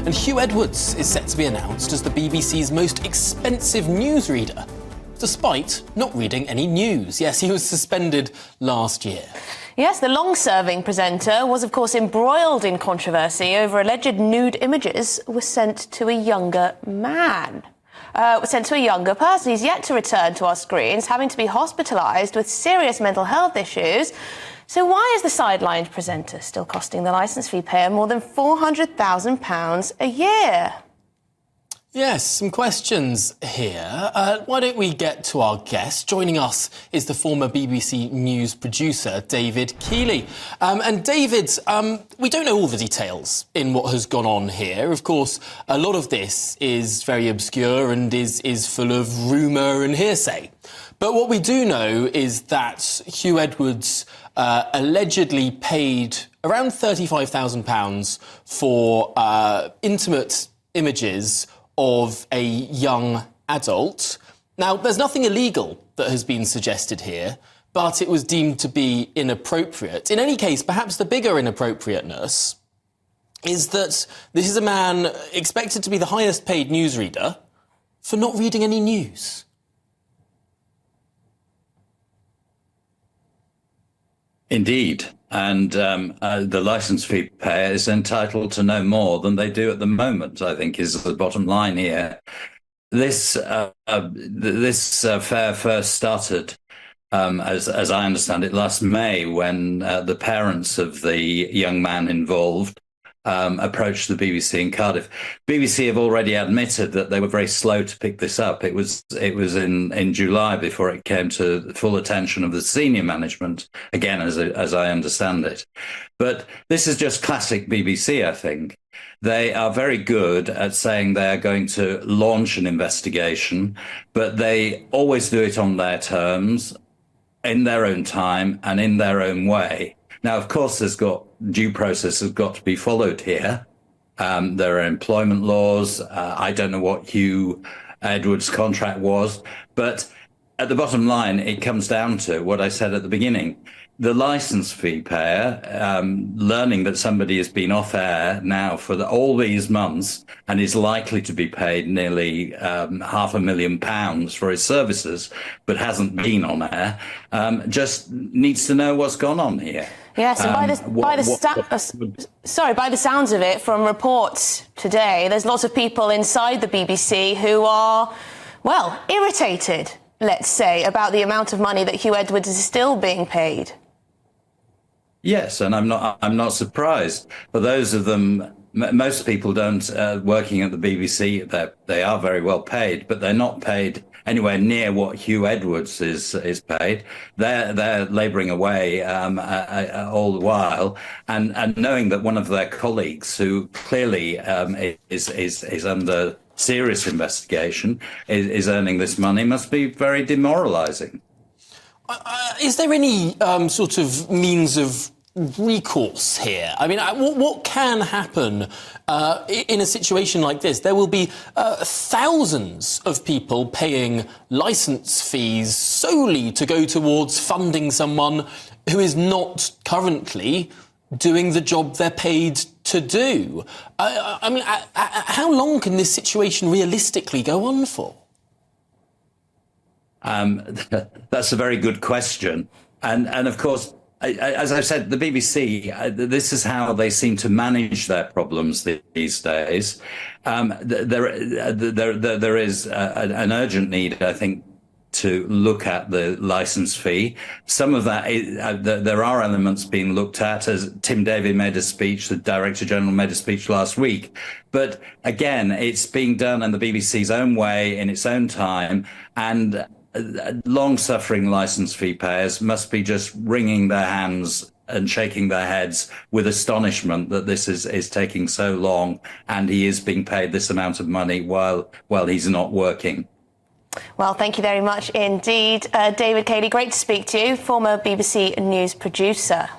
And Huw Edwards is set to be announced as the BBC's most expensive newsreader, despite not reading any news. Yes, he was suspended last year. Yes, the long-serving presenter was, of course, embroiled in controversy over alleged nude images were sent to a younger man. Sent to a younger person. He's yet to return to our screens, having to be hospitalised with serious mental health issues. So why is the sidelined presenter still costing the licence fee payer more than £400,000 a year? Yes, some questions here. Why don't we get to our guest? Joining us is the former BBC News producer, David Keighley. And David, we don't know all the details in what has gone on here. Of course, a lot of this is very obscure and is full of rumour and hearsay. But what we do know is that Huw Edwards allegedly paid around £35,000 for intimate images of a young adult. Now, there's nothing illegal that has been suggested here, but it was deemed to be inappropriate. In any case, perhaps the bigger inappropriateness is that this is a man expected to be the highest paid newsreader for not reading any news. Indeed. And the licence fee payer is entitled to no more than they do at the moment, I think, is the bottom line here. This affair first started, as I understand it, last May, when the parents of the young man involved approached the BBC in Cardiff. BBC have already admitted that they were very slow to pick this up. It was in July before it came to the full attention of the senior management, again, as I understand it. But this is just classic BBC, I think. They are very good at saying they are going to launch an investigation, but they always do it on their terms, in their own time and in their own way. Now, of course, due process has got to be followed here. There are employment laws. I don't know what Huw Edwards' contract was, but at the bottom line, it comes down to what I said at the beginning. The licence fee payer, learning that somebody has been off air now for all these months and is likely to be paid nearly £500,000 for his services, but hasn't been on air, just needs to know what's gone on here. Yes, and by the sounds of it, from reports today, there's lots of people inside the BBC who are, well, irritated, let's say, about the amount of money that Huw Edwards is still being paid. Yes, and I'm not surprised. For those of them, most people don't working at the BBC. They are very well paid, but they're not paid anywhere near what Huw Edwards is paid. They're labouring away all the while, and knowing that one of their colleagues, who clearly is under serious investigation, is earning this money, must be very demoralising. Is there any sort of means of recourse here? I mean, what can happen in a situation like this? There will be thousands of people paying licence fees solely to go towards funding someone who is not currently doing the job they're paid to do. I mean, how long can this situation realistically go on for? That's a very good question. And of course, as I've said, the BBC, this is how they seem to manage their problems these days. There is an urgent need, I think, to look at the licence fee. Some of that, there are elements being looked at, as Tim Davie made a speech, the Director General made a speech last week. But again, it's being done in the BBC's own way, in its own time, and long-suffering licence fee payers must be just wringing their hands and shaking their heads with astonishment that this is taking so long, and he is being paid this amount of money while he's not working. Well, thank you very much indeed, David Keighley. Great to speak to you, former BBC News producer.